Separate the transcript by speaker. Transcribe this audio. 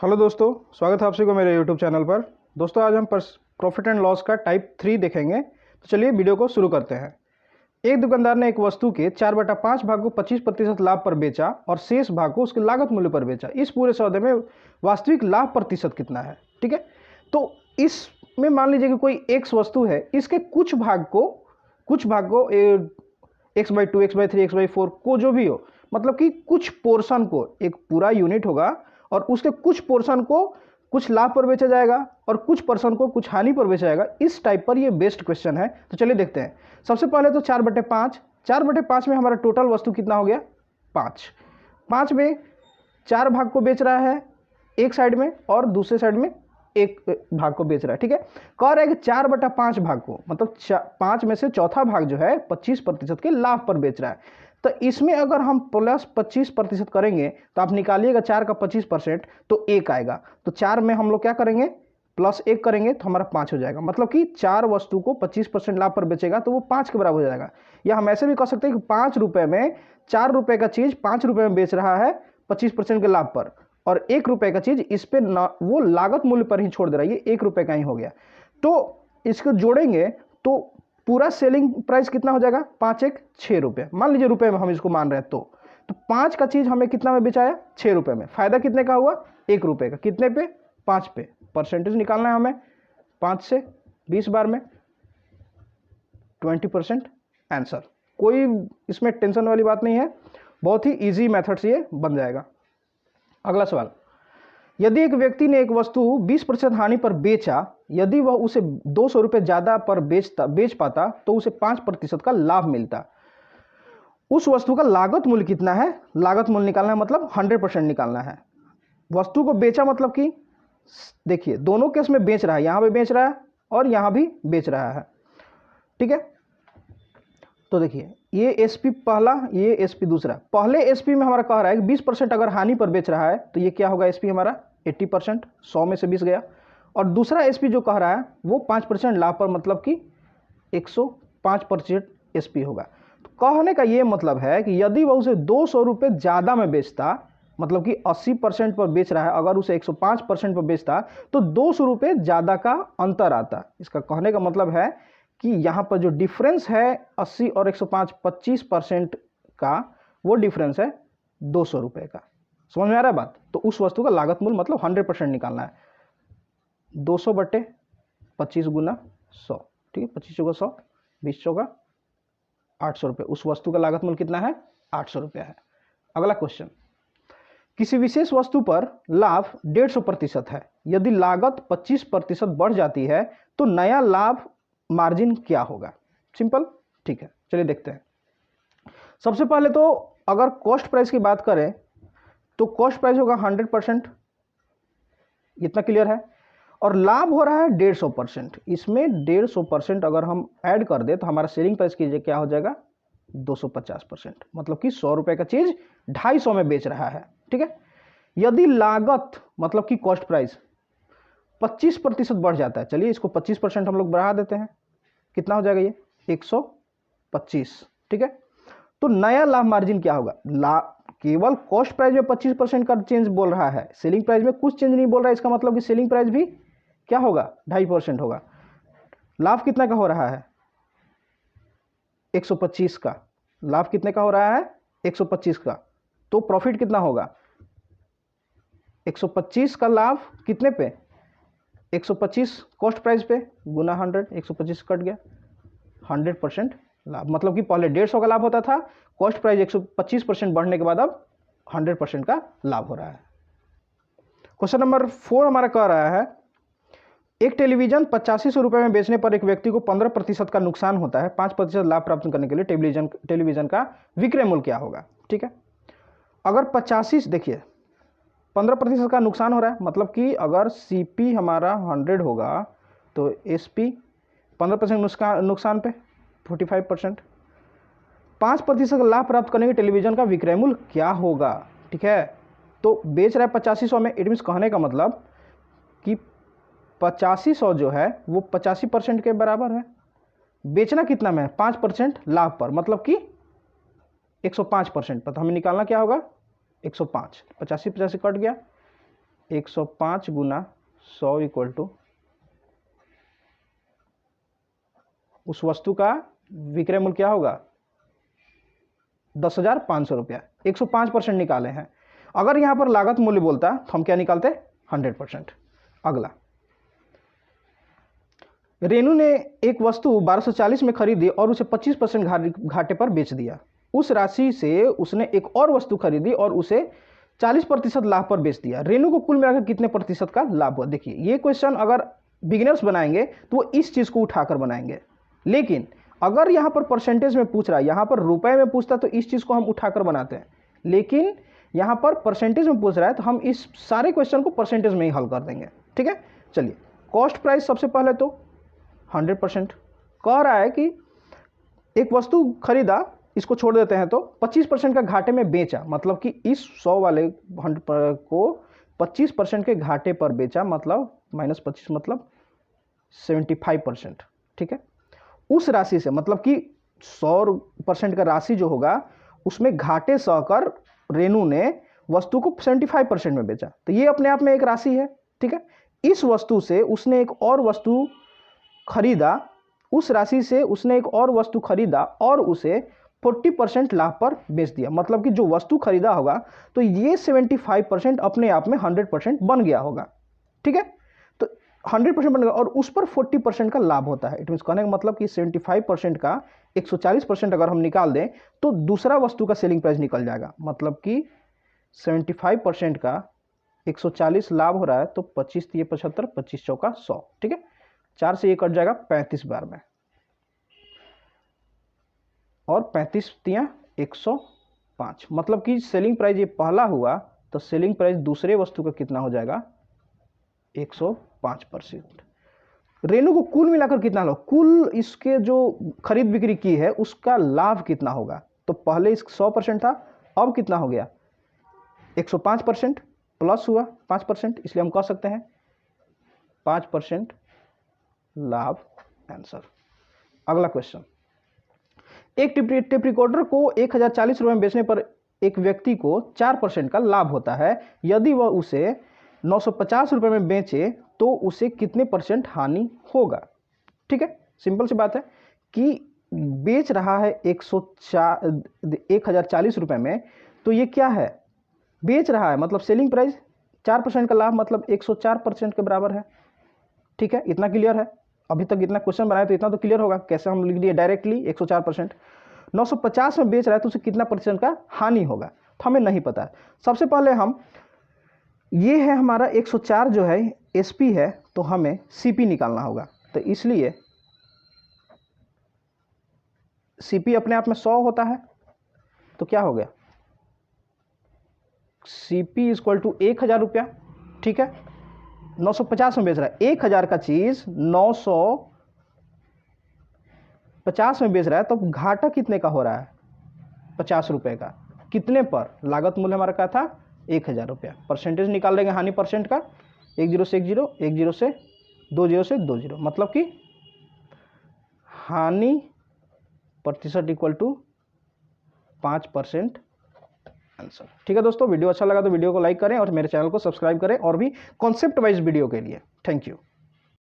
Speaker 1: Hello दोस्तों, स्वागत है आप सभी को मेरे यूट्यूब चैनल पर। दोस्तों आज हम प्रॉफिट एंड लॉस का टाइप 3 देखेंगे। तो चलिए वीडियो को शुरू करते हैं। एक दुकानदार ने एक वस्तु के 4/5 भाग को 25% लाभ पर बेचा और शेष भाग को उसके लागत मूल्य पर बेचा। इस पूरे सौदे में वास्तविक लाभ प्रतिशत कितना है? ठीक है, तो इसमें मान लीजिए कि कोई एक्स वस्तु है, इसके कुछ भाग को x/2, x/3, x/4 को जो भी हो, मतलब कि कुछ पोर्शन को, एक पूरा यूनिट होगा और उसके कुछ पोर्शन को कुछ लाभ पर बेचा जाएगा और कुछ पर्सन को कुछ हानि पर बेचा जाएगा। इस टाइप पर ये बेस्ट क्वेश्चन है। तो चलिए देखते हैं। सबसे पहले तो 4/5 में हमारा टोटल वस्तु कितना हो गया? 5 में 4 भाग को बेच रहा है एक साइड में और दूसरे साइड में एक भाग को बेच रहा है। ठीक है, कह रहा है कि 4/5 भाग को, मतलब 5 में से चौथा भाग जो है 25% के लाभ पर बेच रहा है। तो इसमें अगर हम प्लस 25% करेंगे तो आप निकालिएगा 4 का 25% तो 1 आएगा। तो 4 में हम लोग क्या करेंगे? प्लस 1 करेंगे तो हमारा 5 हो जाएगा। मतलब कि 4 वस्तु को 25% लाभ पर बेचेगा तो वो 5 के बराबर हो जाएगा। या हम ऐसे भी कह सकते हैं कि 5 रुपये में 4 रुपये का चीज़ 5 रुपये में बेच रहा है 25% के लाभ पर, और 1 रुपये का चीज़ इस पर वो लागत मूल्य पर ही छोड़ दे रहा है। ये 1 रुपये का ही हो गया। तो इसको जोड़ेंगे तो पूरा सेलिंग प्राइस कितना हो जाएगा? 5 1 6 रुपये। मान लीजिए रुपए में हम इसको मान रहे हैं तो 5 का चीज़ हमें कितना में बेचाया? 6 रुपये में। फायदा कितने का हुआ? 1 रुपये का। कितने पे? 5 पे। परसेंटेज निकालना है हमें। 5 से 20 बार में 20% आंसर। कोई इसमें टेंशन वाली बात नहीं है, बहुत ही ईजी मेथड से ये बन जाएगा। अगला सवाल, यदि एक व्यक्ति ने एक वस्तु 20% हानि पर बेचा, यदि वह उसे 200 रुपये ज़्यादा पर बेच पाता तो उसे 5% का लाभ मिलता। उस वस्तु का लागत मूल्य कितना है? लागत मूल्य निकालना है, मतलब 100% निकालना है। वस्तु को बेचा मतलब कि देखिए दोनों केस में बेच रहा है, यहाँ भी बेच रहा है और यहाँ भी बेच रहा है। ठीक है, तो देखिए ये एसपी पहला, ये एसपी दूसरा। पहले एसपी में हमारा कह रहा है कि 20% अगर हानि पर बेच रहा है तो ये क्या होगा? एसपी हमारा 80%, 100 में से 20 गया। और दूसरा एसपी जो कह रहा है वो 5% लाभ पर, मतलब कि 105% एसपी होगा। तो कहने का ये मतलब है कि यदि वह उसे 200 रुपये ज़्यादा में बेचता, मतलब कि 80% पर बेच रहा है, अगर उसे 105% पर बेचता तो 200 रुपये ज़्यादा का अंतर आता। इसका कहने का मतलब है कि यहाँ पर जो डिफरेंस है 80 और 105, 25% का, वो डिफरेंस है 200 रुपये का। समझ में आ रहा है बात? तो उस वस्तु का लागत मूल्य मतलब 100% निकालना है। 200/25 गुना 100। ठीक है, 25 चौका 100, 20 चौका 800 रुपये। उस वस्तु का लागत मूल्य कितना है? 800 रुपये है। अगला क्वेश्चन, किसी विशेष वस्तु पर लाभ 150% है। यदि लागत 25% बढ़ जाती है तो नया लाभ मार्जिन क्या होगा? सिंपल। ठीक है, चलिए देखते हैं। सबसे पहले तो अगर कॉस्ट प्राइस की बात करें तो कॉस्ट प्राइस होगा 100%, इतना क्लियर है। और लाभ हो रहा है 150%। इसमें 150% अगर हम ऐड कर दे तो हमारा सेलिंग प्राइस कीजिए क्या हो जाएगा? 250%, मतलब कि 100 रुपये का चीज 250 में बेच रहा है। ठीक है, यदि लागत मतलब कि कॉस्ट प्राइस 25% बढ़ जाता है, चलिए इसको 25% हम लोग बढ़ा देते हैं, कितना हो जाएगा? ये 125। ठीक है, तो नया लाभ मार्जिन क्या होगा? केवल कॉस्ट प्राइस में 25% का चेंज बोल रहा है, सेलिंग प्राइस में कुछ चेंज नहीं बोल रहा है। इसका मतलब कि सेलिंग प्राइस भी क्या होगा? 2.5% होगा। लाभ कितना का हो रहा है? 125 का। लाभ कितने का हो रहा है? 125 का। तो प्रॉफिट कितना होगा? 125 का लाभ कितने पे? 125 कॉस्ट प्राइस पे गुना 100, 125 कट गया, 100% लाभ। मतलब कि पहले 150 का लाभ होता था, कॉस्ट प्राइस 125% बढ़ने के बाद अब 100% का लाभ हो रहा है। क्वेश्चन नंबर 4 हमारा कह रहा है, एक टेलीविजन 8500 रुपये में बेचने पर एक व्यक्ति को 15% का नुकसान होता है। 5% लाभ प्राप्त करने के लिए टेलीविजन का विक्रय मूल्य क्या होगा? ठीक है, अगर 85, देखिए 15% का नुकसान हो रहा है, मतलब कि अगर सीपी हमारा 100 होगा तो एसपी 15% नुकसान पे 45%। 5% का लाभ प्राप्त करने के टेलीविजन का विक्रय मूल्य क्या होगा? ठीक है, तो बेच रहा है 8500 में, इट मीन्स कहने का मतलब कि 8500 जो है वो 85% के बराबर है। बेचना कितना में? 5% लाभ पर, मतलब कि 105% पर। तो हमें निकालना क्या होगा? 105। 85 कट गया, 105 गुना 100 इक्वल टू उस वस्तु का विक्रय मूल्य क्या होगा 10,500 रुपया। 105% निकाले हैं। अगर यहां पर लागत मूल्य बोलता तो हम क्या निकालते 100%। अगला, रेनू ने एक वस्तु 1240 में खरीदी और उसे 25% घाटे पर बेच दिया। उस राशि से उसने एक और वस्तु खरीदी और उसे 40% लाभ पर बेच दिया। रेनू को कुल मिलाकर कितने प्रतिशत का लाभ हुआ। देखिए ये क्वेश्चन अगर बिगिनर्स बनाएंगे तो वो इस चीज को उठाकर बनाएंगे, लेकिन अगर यहां पर परसेंटेज में पूछ रहा है, यहां पर रुपए में पूछता तो इस चीज को हम उठाकर बनाते हैं, लेकिन यहां पर परसेंटेज में पूछ रहा है तो हम इस सारे क्वेश्चन को परसेंटेज में ही हल कर देंगे। ठीक है, चलिए कॉस्ट प्राइस सबसे पहले तो 100% कह रहा है कि एक वस्तु खरीदा, इसको छोड़ देते हैं तो 25% का घाटे में बेचा, मतलब कि इस 100 वाले 100 को 25% के घाटे पर बेचा, मतलब -25 मतलब 75%। ठीक है, उस राशि से मतलब कि 100% का राशि जो होगा उसमें घाटे सहकर रेनू ने वस्तु को 75% में बेचा, तो ये अपने आप में एक राशि है। ठीक है, इस वस्तु से उसने एक और वस्तु खरीदा, उस राशि से उसने एक और वस्तु खरीदा और उसे 40% लाभ पर बेच दिया, मतलब कि जो वस्तु खरीदा होगा तो ये 75% अपने आप में 100% बन गया होगा। ठीक है, तो 100% बन गया और उस पर 40% का लाभ होता है। इट मीन्स कहने का मतलब कि 75% का 140% अगर हम निकाल दें तो दूसरा वस्तु का सेलिंग प्राइस निकल जाएगा, मतलब कि 75% का 140 लाभ हो रहा है तो 25 × 75, 25 × 4 = 100। ठीक है, 4 से ये कट जाएगा 35 बार में, और 35 × 105, मतलब कि सेलिंग प्राइस ये पहला हुआ तो सेलिंग प्राइस दूसरे वस्तु का कितना हो जाएगा 105%। रेनू को कुल मिलाकर कितना लाभ, कुल इसके जो खरीद बिक्री की है उसका लाभ कितना होगा, तो पहले इस 100% था, अब कितना हो गया 105% प्लस हुआ 5%, इसलिए हम कह सकते हैं 5% लाभ आंसर। अगला क्वेश्चन, एक टेप रिकॉर्डर को 1040 रुपये में बेचने पर एक व्यक्ति को 4% का लाभ होता है। यदि वह उसे 950 रुपये में बेचे तो उसे कितने % हानि होगा। ठीक है, सिंपल सी बात है कि बेच रहा है 1040 रुपये में, तो ये क्या है बेच रहा है, मतलब सेलिंग प्राइस 4% का लाभ, मतलब 104% के बराबर है। ठीक है, इतना क्लियर है। अभी तक इतना क्वेश्चन बनाया तो इतना तो क्लियर होगा, कैसे हम लिख दिए डायरेक्टली 104%। 950 में बेच रहा है तो उसे कितना % का हानि होगा, तो हमें नहीं पता है। सबसे पहले हम ये है हमारा 104 जो है एसपी है, तो हमें सीपी निकालना होगा, तो इसलिए सीपी अपने आप में 100 होता है, तो क्या हो गया सीपी = 1000 रुपया। ठीक है, 950 में बेच रहा है, 1000 का चीज 950 में बेच रहा है, तो घाटा कितने का हो रहा है 50 रुपये का, कितने पर, लागत मूल्य हमारा क्या था 1000 रुपया। परसेंटेज निकाल लेंगे हानि परसेंट का, 10 से 10, 10 से 20 से 20, मतलब कि हानि प्रतिशत = 5% आंसर। ठीक है दोस्तों, वीडियो अच्छा लगा तो वीडियो को लाइक करें और मेरे चैनल को सब्सक्राइब करें और भी कॉन्सेप्ट वाइज वीडियो के लिए। Thank you.